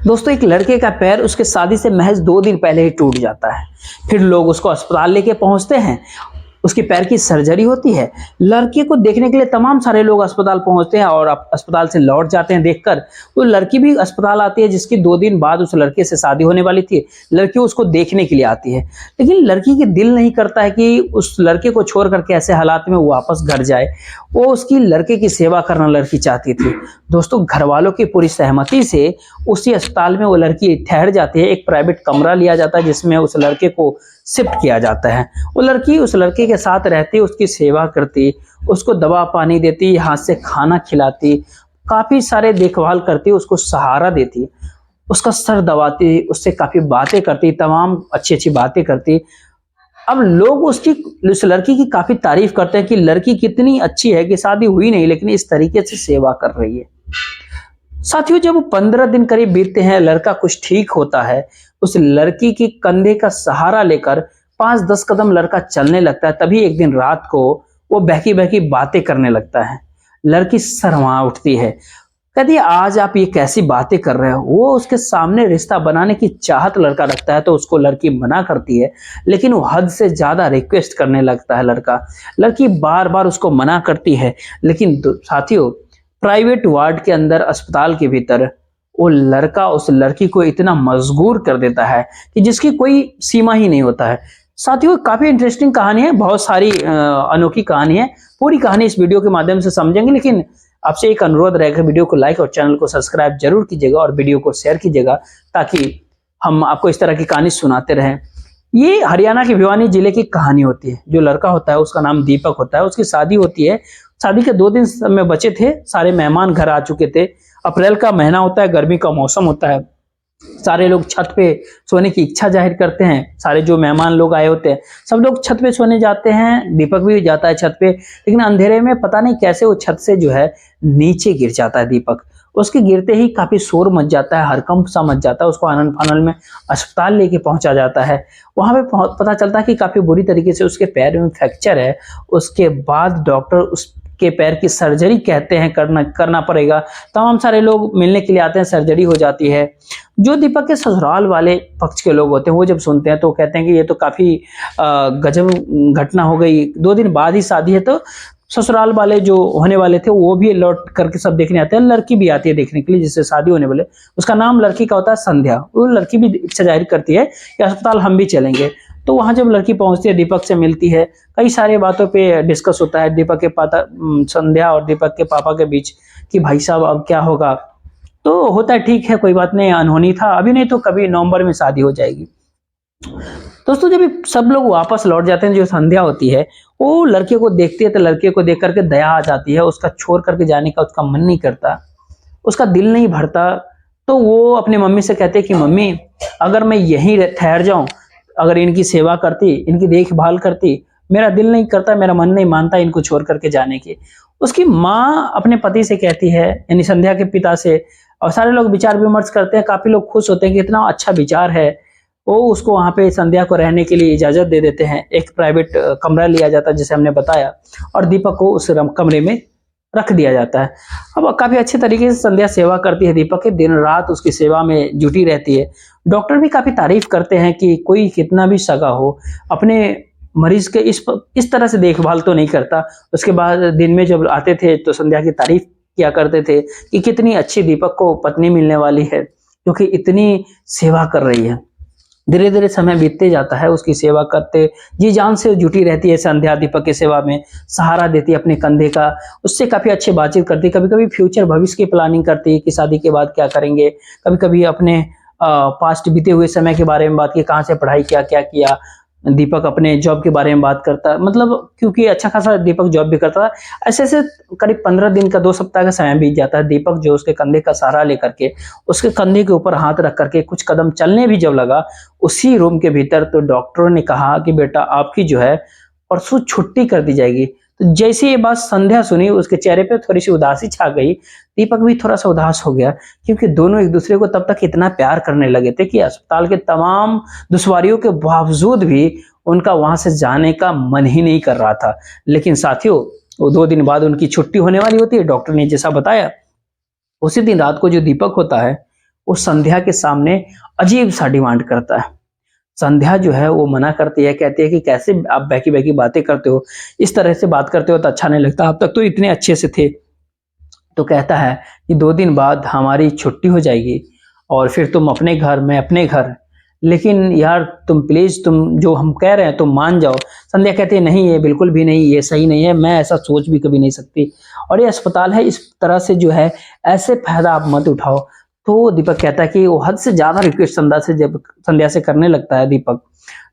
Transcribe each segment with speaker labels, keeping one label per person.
Speaker 1: दोस्तों एक लड़के का पैर उसके शादी से महज 2 दिन पहले ही टूट जाता है। फिर लोग उसको अस्पताल लेके पहुंचते हैं। उसकी पैर की सर्जरी होती है। लड़के को देखने के लिए तमाम सारे लोग अस्पताल पहुंचते हैं और अस्पताल से लौट जाते हैं देखकर। तो लड़की भी अस्पताल आती है जिसकी 2 दिन बाद उस लड़के से शादी होने वाली थी। लड़की उसको देखने के लिए आती है, लेकिन लड़की की दिल नहीं करता है कि उस लड़के को छोड़ करके ऐसे हालात में वो वापस घर जाए। वो उसकी लड़के की सेवा करना लड़की चाहती थी। दोस्तों घर वालों की पूरी सहमति से उसी अस्पताल में वो लड़की ठहर जाती है। एक प्राइवेट कमरा लिया जाता है जिसमें उस लड़के को शिफ्ट किया जाता है। वो लड़की उस लड़के के साथ रहती, उसकी सेवा करती, उसको दवा पानी देती, हाथ से खाना खिलाती, काफी सारे देखभाल करती, उसको सहारा देती, उसका सर दबाती, उससे काफी बातें करती, तमाम अच्छी अच्छी बातें करती। अब लोग उस लड़की की काफी तारीफ करते हैं कि लड़की कितनी अच्छी है कि शादी हुई नहीं लेकिन इस तरीके से सेवा कर रही है। साथियों जब 15 दिन करीब बीतते हैं, लड़का कुछ ठीक होता है। उस लड़की की कंधे का सहारा लेकर 5-10 कदम लड़का चलने लगता है। तभी एक दिन रात को वो बहकी बहकी बातें करने लगता है। लड़की शर्मा उठती है, कहती है आज आप ये कैसी बातें कर रहे हो। वो उसके सामने रिश्ता बनाने की चाहत लड़का रखता है तो उसको लड़की मना करती है, लेकिन वो हद से ज्यादा रिक्वेस्ट करने लगता है लड़का। लड़की बार बार उसको मना करती है, लेकिन साथियों प्राइवेट वार्ड के अंदर अस्पताल के भीतर वो लड़का उस लड़की को इतना मजबूर कर देता है कि जिसकी कोई सीमा ही नहीं होता है। साथियों काफी इंटरेस्टिंग कहानी है, बहुत सारी अनोखी कहानी है। पूरी कहानी इस वीडियो के माध्यम से समझेंगे, लेकिन आपसे एक अनुरोध रहेगा, वीडियो को लाइक और चैनल को सब्सक्राइब जरूर कीजिएगा और वीडियो को शेयर कीजिएगा ताकि हम आपको इस तरह की कहानी सुनाते रहें। ये हरियाणा के भिवानी जिले की कहानी होती है। जो लड़का होता है उसका नाम दीपक होता है। उसकी शादी होती है। शादी के 2 दिन में बचे थे। सारे मेहमान घर आ चुके थे। अप्रैल का महीना होता है, गर्मी का मौसम होता है। सारे लोग छत पे सोने की इच्छा जाहिर करते हैं। सारे जो मेहमान लोग आए होते हैं सब लोग छत पे सोने जाते हैं। दीपक भी जाता है छत पे, लेकिन अंधेरे में पता नहीं कैसे वो छत से जो है नीचे गिर जाता है दीपक। उसके गिरते ही काफी शोर मच जाता है, हड़कंप सा मच जाता है। उसको आनन फानन में अस्पताल लेके पहुंचा जाता है। वहां पे पता चलता है कि काफी बुरी तरीके से उसके पैर में फ्रैक्चर है। उसके बाद डॉक्टर उसके पैर की सर्जरी कहते हैं करना पड़ेगा। तमाम सारे लोग मिलने के लिए आते हैं, सर्जरी हो जाती है। जो दीपक के ससुराल वाले पक्ष के लोग होते हैं वो जब सुनते हैं तो कहते हैं कि ये तो काफी गजब घटना हो गई। 2 दिन बाद ही शादी है, तो ससुराल वाले जो होने वाले थे वो भी लौट करके सब देखने आते हैं। लड़की भी आती है देखने के लिए जिससे शादी होने वाले। उसका नाम लड़की का होता है संध्या। वो लड़की भी इच्छा जाहिर करती है कि अस्पताल हम भी चलेंगे। तो वहां जब लड़की पहुंचती है, दीपक से मिलती है, कई सारे बातों पे डिस्कस होता है दीपक के पापा, संध्या और दीपक के पापा के बीच कि भाई साहब अब क्या होगा। तो होता है ठीक है, कोई बात नहीं, अनहोनी था, अभी नहीं तो कभी नवंबर में शादी हो जाएगी। दोस्तों जब सब लोग वापस लौट जाते हैं, जो संध्या होती है वो लड़के को देखती है तो लड़के को देख करके दया आ जाती है। उसका छोड़ करके जाने का उसका मन नहीं करता, उसका दिल नहीं भरता। तो वो अपनी मम्मी से कहते हैं कि मम्मी अगर मैं यहीं ठहर जाऊं, अगर इनकी सेवा करती, इनकी देखभाल करती, मेरा दिल नहीं करता, मेरा मन नहीं मानता इनको छोड़ करके जाने की। उसकी माँ अपने पति से कहती है, यानी संध्या के पिता से, और सारे लोग विचार विमर्श करते हैं। काफी लोग खुश होते हैं कि इतना अच्छा विचार है। वो उसको वहां पे संध्या को रहने के लिए इजाजत दे देते हैं। एक प्राइवेट कमरा लिया जाता है जिसे हमने बताया, और दीपक को उस कमरे में रख दिया जाता है। अब काफी अच्छे तरीके से संध्या सेवा करती है दीपक के, दिन रात उसकी सेवा में जुटी रहती है। डॉक्टर भी काफी तारीफ करते हैं कि कोई कितना भी सगा हो अपने मरीज के इस तरह से देखभाल तो नहीं करता। उसके बाद दिन में जब आते थे तो संध्या की तारीफ किया करते थे कि कितनी अच्छी दीपक को पत्नी मिलने वाली है क्योंकि इतनी सेवा कर रही है। धीरे धीरे समय बीतते जाता है, उसकी सेवा करते जी जान से जुटी रहती है संध्या। दीपक की सेवा में सहारा देती है अपने कंधे का, उससे काफी अच्छी बातचीत करती है। कभी कभी फ्यूचर भविष्य की प्लानिंग करती है कि शादी के बाद क्या करेंगे। कभी कभी अपने पास्ट बीते हुए समय के बारे में बात की, कहाँ से पढ़ाई क्या क्या किया। दीपक अपने जॉब के बारे में बात करता है, मतलब क्योंकि अच्छा खासा दीपक जॉब भी करता था। ऐसे ऐसे करीब 15 दिन का 2 सप्ताह का समय बीत जाता है। दीपक जो उसके कंधे का सहारा लेकर के उसके कंधे के ऊपर हाथ रख करके कुछ कदम चलने भी जब लगा उसी रूम के भीतर, तो डॉक्टरों ने कहा कि बेटा आपकी जो है परसों छुट्टी कर दी जाएगी। तो जैसे ये बात संध्या सुनी, उसके चेहरे पे थोड़ी सी उदासी छा गई। दीपक भी थोड़ा सा उदास हो गया क्योंकि दोनों एक दूसरे को तब तक इतना प्यार करने लगे थे कि अस्पताल के तमाम दुश्वारियों के बावजूद भी उनका वहां से जाने का मन ही नहीं कर रहा था। लेकिन साथियों वो 2 दिन बाद उनकी छुट्टी होने वाली होती है। डॉक्टर ने जैसा बताया, उसी दिन रात को जो दीपक होता है वो संध्या के सामने अजीब सा डिमांड करता है। संध्या जो है वो मना करती है, कहती है कि कैसे आप बहकी बहकी बातें करते हो, इस तरह से बात करते हो तो अच्छा नहीं लगता, अब तक तो इतने अच्छे से थे। तो कहता है कि 2 दिन बाद हमारी छुट्टी हो जाएगी और फिर तुम अपने घर, मैं अपने घर, लेकिन यार तुम प्लीज, तुम जो हम कह रहे हैं तुम मान जाओ। संध्या कहती है नहीं, ये बिल्कुल भी नहीं, ये सही नहीं है, मैं ऐसा सोच भी कभी नहीं सकती, और ये अस्पताल है, इस तरह से जो है ऐसे फायदा आप मत उठाओ। तो दीपक कहता है कि वो हद से ज्यादा रिक्वेस्ट संध्या से करने लगता है दीपक।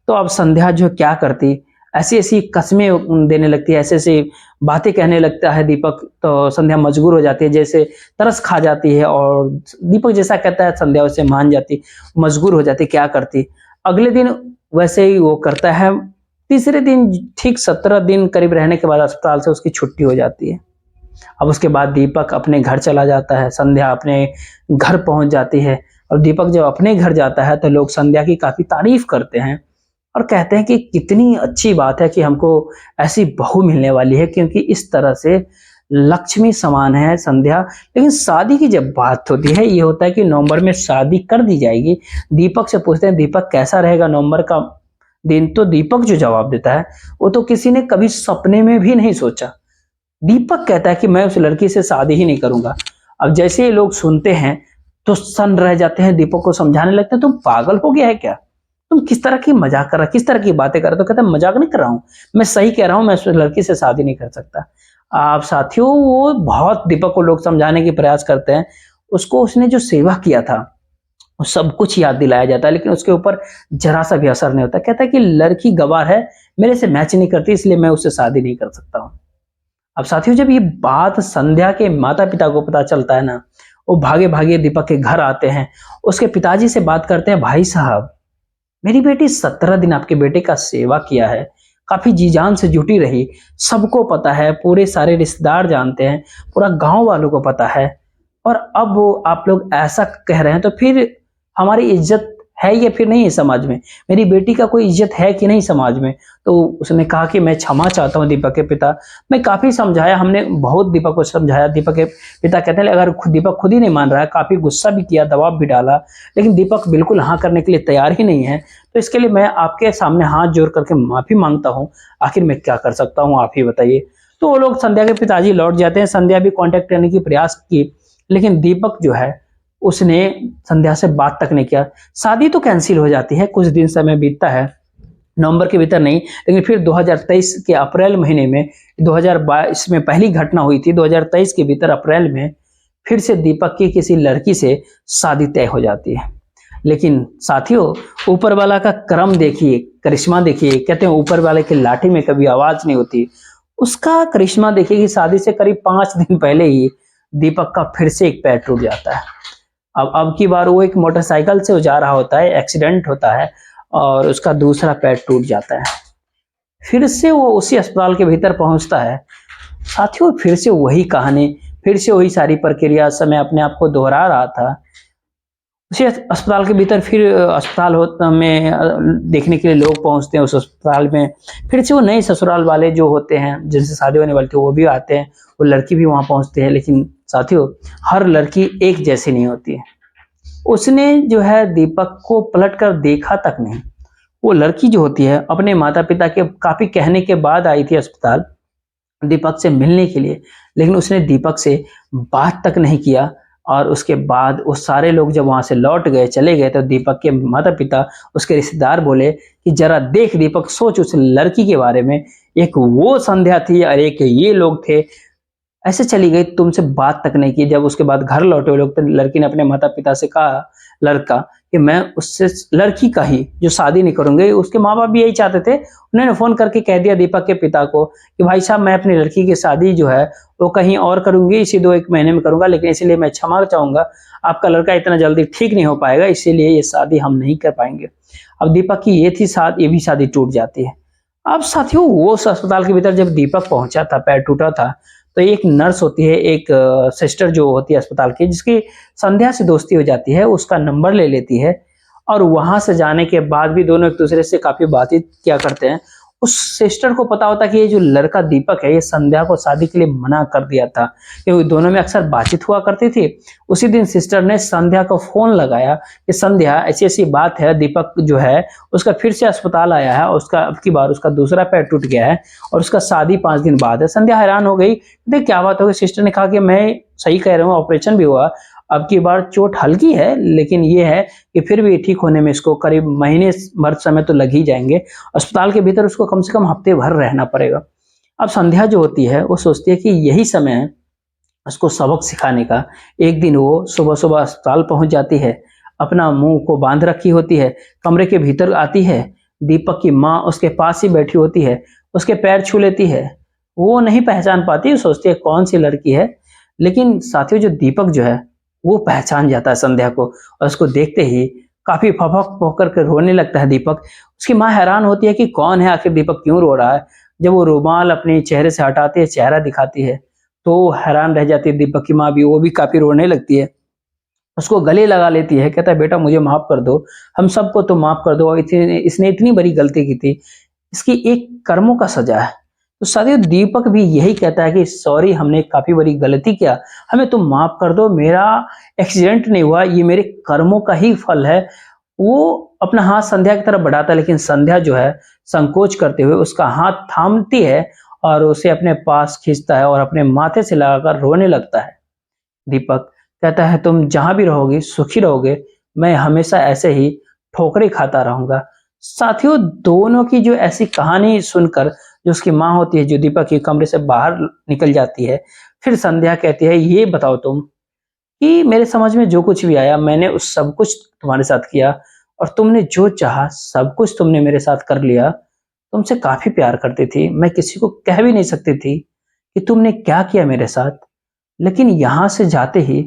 Speaker 1: तो अब संध्या जो क्या करती, ऐसी ऐसी कस्में देने लगती है, ऐसे ऐसी बातें कहने लगता है दीपक। तो संध्या मजबूर हो जाती है, जैसे तरस खा जाती है, और दीपक जैसा कहता है संध्या उसे मान जाती, मजबूर हो जाती। क्या करती, अगले दिन वैसे ही वो करता है। तीसरे दिन ठीक 17 दिन करीब रहने के बाद अस्पताल से उसकी छुट्टी हो जाती है। अब उसके बाद दीपक अपने घर चला जाता है, संध्या अपने घर पहुंच जाती है। और दीपक जब अपने घर जाता है तो लोग संध्या की काफी तारीफ करते हैं और कहते हैं कि कितनी अच्छी बात है कि हमको ऐसी बहू मिलने वाली है, क्योंकि इस तरह से लक्ष्मी समान है संध्या। लेकिन शादी की जब बात होती है, ये होता है कि नवंबर में शादी कर दी जाएगी। दीपक से पूछते हैं दीपक कैसा रहेगा नवंबर का दिन, तो दीपक जो जवाब देता है वो तो किसी ने कभी सपने में भी नहीं सोचा। दीपक कहता है कि मैं उस लड़की से शादी ही नहीं करूंगा। अब जैसे ये लोग सुनते हैं तो सन्न रह जाते हैं, दीपक को समझाने लगते हैं तुम पागल हो गया है क्या, तुम किस तरह की मजाक कर रहा, किस तरह की बातें कर रहे। तो कहता है मजाक नहीं कर रहा हूं, मैं सही कह रहा हूं, मैं उस लड़की से शादी नहीं कर सकता। आप साथियों, वो बहुत दीपक को लोग समझाने की प्रयास करते हैं। उसको उसने जो सेवा किया था वो सब कुछ याद दिलाया जाता है, लेकिन उसके ऊपर जरा सा भी असर नहीं होता। कहता है कि लड़की गवार है, मेरे से मैच नहीं करती, इसलिए मैं उससे शादी नहीं कर सकता हूं। अब साथियों, जब ये बात संध्या के माता पिता को पता चलता है ना, वो भागे भागे दीपक के घर आते हैं, उसके पिताजी से बात करते हैं, भाई साहब मेरी बेटी 17 दिन आपके बेटे का सेवा किया है, काफी जी जान से जुटी रही, सबको पता है, पूरे सारे रिश्तेदार जानते हैं, पूरा गांव वालों को पता है, और अब वो आप लोग ऐसा कह रहे हैं, तो फिर हमारी इज्जत है या फिर नहीं है समाज में, मेरी बेटी का कोई इज्जत है कि नहीं समाज में। तो उसने कहा कि मैं क्षमा चाहता हूं दीपक के पिता, मैं काफी समझाया, हमने बहुत दीपक को समझाया। दीपक के पिता कहते हैं अगर दीपक खुद ही नहीं मान रहा है, काफी गुस्सा भी किया, दबाव भी डाला, लेकिन दीपक बिल्कुल हाँ करने के लिए तैयार ही नहीं है, तो इसके लिए मैं आपके सामने हाथ जोड़ करके माफी मांगता हूँ, आखिर मैं क्या कर सकता हूँ, आप ही बताइए। तो वो लोग, संध्या के पिताजी लौट जाते हैं। संध्या भी कांटेक्ट करने की प्रयास की, लेकिन दीपक जो है उसने संध्या से बात तक नहीं किया। शादी तो कैंसिल हो जाती है, कुछ दिन समय बीतता है, नवंबर के भीतर नहीं, लेकिन फिर 2023 के अप्रैल महीने में, 2022 में पहली घटना हुई थी, 2023 के भीतर अप्रैल में फिर से दीपक की किसी लड़की से शादी तय हो जाती है। लेकिन साथियों, ऊपर वाला का करम देखिए, करिश्मा देखिए, कहते हैं ऊपर वाले की लाठी में कभी आवाज नहीं होती। उसका करिश्मा देखिए कि शादी से करीब 5 दिन पहले ही दीपक का फिर से एक पैर टूट जाता है। अब की बार वो एक मोटरसाइकिल से जा रहा होता है, एक्सीडेंट होता है और उसका दूसरा पैर टूट जाता है। फिर से वो उसी अस्पताल के भीतर पहुंचता है। साथियों, फिर से वही कहानी, फिर से वही सारी प्रक्रिया, समय अपने आप को दोहरा रहा था। उसी अस्पताल के भीतर फिर अस्पताल में देखने के लिए लोग पहुंचते हैं उस अस्पताल में। फिर से वो नए ससुराल वाले जो होते हैं, जिनसे शादी होने वाली थी, वो भी आते हैं, वो लड़की भी वहां पहुंचती है। लेकिन साथियों, हर लड़की एक जैसी नहीं होती है। उसने जो है दीपक को पलट कर देखा तक नहीं। वो लड़की जो होती है अपने माता पिता के काफी कहने के बाद आई थी अस्पताल दीपक से मिलने के लिए, लेकिन उसने दीपक से बात तक नहीं किया। और उसके बाद वो सारे लोग जब वहां से लौट गए, चले गए, तो दीपक के माता पिता, उसके रिश्तेदार बोले कि जरा देख दीपक, सोच उस लड़की के बारे में, एक वो संध्या थी और एक ये लोग थे, ऐसे चली गई, तुमसे बात तक नहीं की। जब उसके बाद घर लौटे वो लोग, तो लड़की ने अपने माता पिता से कहा, लड़का, कि मैं उससे, लड़की का ही जो शादी नहीं करूंगी। उसके माँ बाप भी यही चाहते थे। उन्होंने फोन करके कह दिया दीपक के पिता को कि भाई साहब, मैं अपनी लड़की की शादी जो है वो कहीं और करूंगी, इसी 2-1 महीने में करूंगा, लेकिन इसीलिए मैं क्षमा चाहूंगा, आपका लड़का इतना जल्दी ठीक नहीं हो पाएगा, इसीलिए ये शादी हम नहीं कर पाएंगे। अब दीपक की ये थी शादी, ये भी शादी टूट जाती है। अब साथियों, वो उस अस्पताल के भीतर जब दीपक पहुंचा था, पैर टूटा था, तो एक नर्स होती है, एक सिस्टर जो होती है अस्पताल की, जिसकी संध्या से दोस्ती हो जाती है, उसका नंबर ले लेती है। और वहां से जाने के बाद भी दोनों एक दूसरे से काफी बातचीत किया करते हैं। उस सिस्टर को पता होता कि ये जो लड़का दीपक है ये संध्या को शादी के लिए मना कर दिया था, क्योंकि दोनों में अक्सर बातचीत हुआ करती थी। उसी दिन सिस्टर ने संध्या को फोन लगाया कि संध्या ऐसी ऐसी बात है, दीपक जो है उसका फिर से अस्पताल आया है, उसका अब की बार उसका दूसरा पैर टूट गया है और उसका शादी 5 दिन बाद है। संध्या हैरान हो गई, देख क्या बात हो गई। सिस्टर ने कहा कि मैं सही कह रहा हूँ, ऑपरेशन भी हुआ, अब की बार चोट हल्की है, लेकिन ये है कि फिर भी ठीक होने में इसको करीब महीने भर समय तो लग ही जाएंगे। अस्पताल के भीतर उसको कम से कम हफ्ते भर रहना पड़ेगा। अब संध्या जो होती है वो सोचती है कि यही समय है उसको सबक सिखाने का। एक दिन वो सुबह सुबह अस्पताल पहुंच जाती है, अपना मुंह को बांध रखी होती है, कमरे के भीतर आती है, दीपक की माँ उसके पास ही बैठी होती है, उसके पैर छू लेती है। वो नहीं पहचान पाती, सोचती है कौन सी लड़की है, लेकिन साथियों जो दीपक जो है वो पहचान जाता है संध्या को और उसको देखते ही काफी फपक होकर के रोने लगता है दीपक। उसकी माँ हैरान होती है कि कौन है, आखिर दीपक क्यों रो रहा है। जब वो रुमाल अपने चेहरे से हटाती है, चेहरा दिखाती है, तो हैरान रह जाती है दीपक की माँ भी, वो भी काफी रोने लगती है। उसको गले लगा लेती है, कहता है बेटा मुझे माफ कर दो, हम सबको तो माफ कर दो, इसने इतनी बड़ी गलती की थी, इसकी एक कर्मों का सजा है। तो साथियों दीपक भी यही कहता है कि सॉरी, हमने काफी बड़ी गलती किया, हमें तुम माफ कर दो, मेरा एक्सीडेंट नहीं हुआ, ये मेरे कर्मों का ही फल है। वो अपना हाथ संध्या की तरफ बढ़ाता है, लेकिन संध्या जो है संकोच करते हुए उसका हाथ थामती है और उसे अपने पास खींचता है और अपने माथे से लगाकर रोने लगता है। दीपक कहता है तुम जहां भी रहोगी सुखी रहोगे, मैं हमेशा ऐसे ही ठोकरें खाता रहूंगा। साथियों दोनों की जो ऐसी कहानी सुनकर जो उसकी माँ होती है, जो दीपक के कमरे से बाहर निकल जाती है, फिर संध्या कहती है ये बताओ तुम कि मेरे समझ में जो कुछ भी आया मैंने उस सब कुछ तुम्हारे साथ किया और तुमने जो चाहा सब कुछ तुमने मेरे साथ कर लिया। तुमसे काफी प्यार करती थी, मैं किसी को कह भी नहीं सकती थी कि तुमने क्या किया मेरे साथ, लेकिन यहां से जाते ही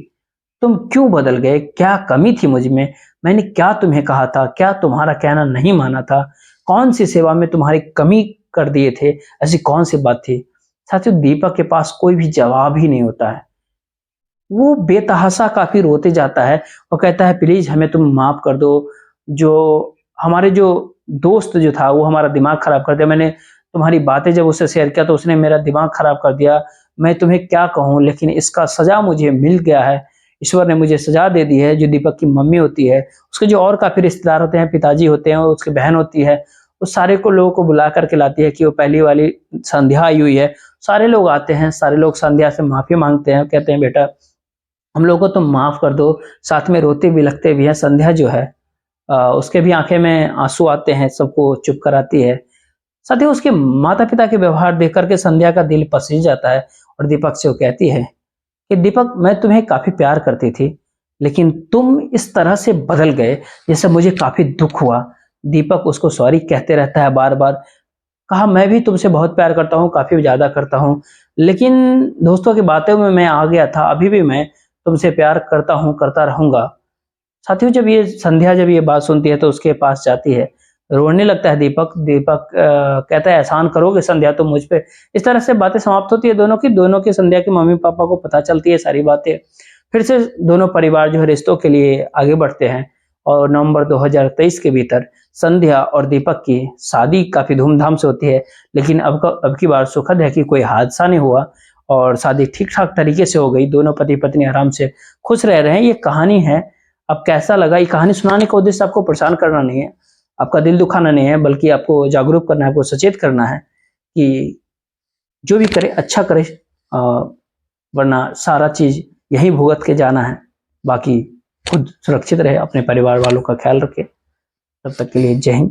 Speaker 1: तुम क्यों बदल गए, क्या कमी थी मुझ में, मैंने क्या तुम्हें कहा था, क्या तुम्हारा कहना नहीं माना था, कौन सी सेवा में तुम्हारी कमी कर दिए थे, ऐसी कौन सी बात थी। साथियों दीपक के पास कोई भी जवाब ही नहीं होता है, वो बेतहासा काफी रोते जाता है और कहता है प्लीज हमें तुम माफ कर दो, जो हमारे जो दोस्त जो था वो हमारा दिमाग खराब कर दिया, मैंने तुम्हारी बातें जब उससे शेयर किया तो उसने मेरा दिमाग खराब कर दिया, मैं तुम्हें क्या कहूँ, लेकिन इसका सजा मुझे मिल गया है, ईश्वर ने मुझे सजा दे दी है। जो दीपक की मम्मी होती है, उसके जो और काफी रिश्तेदार होते हैं, पिताजी होते हैं, उसकी बहन होती है, उस सारे को लोगों को बुला करके लाती है कि वो पहली वाली संध्या आई हुई है। सारे लोग आते हैं, सारे लोग संध्या से माफी मांगते हैं, कहते हैं बेटा हम लोग को तुम माफ कर दो, साथ में रोते भी लगते भी हैं। संध्या जो है उसके भी आंखें में आंसू आते हैं, सबको चुप कराती है। साथ ही उसके माता पिता के व्यवहार देख करके संध्या का दिल पसीज जाता है और दीपक से वो कहती है कि दीपक मैं तुम्हें काफी प्यार करती थी, लेकिन तुम इस तरह से बदल गए जिससे मुझे काफी दुख हुआ। दीपक उसको सॉरी कहते रहता है बार बार, कहा मैं भी तुमसे बहुत प्यार करता हूँ, काफी ज्यादा करता हूँ, लेकिन दोस्तों की बातों में मैं आ गया था, अभी भी मैं तुमसे प्यार करता हूँ, करता रहूंगा। साथियों जब ये संध्या जब ये बात सुनती है तो उसके पास जाती है, रोने लगता है दीपक। दीपक कहता है एहसान करोगे संध्या तुम मुझ पे। इस तरह से बातें समाप्त होती है दोनों की संध्या के मम्मी पापा को पता चलती है सारी बातें। फिर से दोनों परिवार जो है रिश्तों के लिए आगे बढ़ते हैं और नवंबर 2023 के भीतर संध्या और दीपक की शादी काफी धूमधाम से होती है। लेकिन अब की बार सुखद है कि कोई हादसा नहीं हुआ और शादी ठीक ठाक तरीके से हो गई, दोनों पति पत्नी आराम से खुश रह रहे हैं। ये कहानी है। अब कैसा लगा, ये कहानी सुनाने का उद्देश्य आपको परेशान करना नहीं है, आपका दिल दुखाना नहीं है, बल्कि आपको जागरूक करना है, आपको सचेत करना है कि जो भी करे अच्छा करे, वरना सारा चीज यही भुगत के जाना है। बाकी खुद सुरक्षित रहे, अपने परिवार वालों का ख्याल रखे। तब तक के लिए जय हिंद।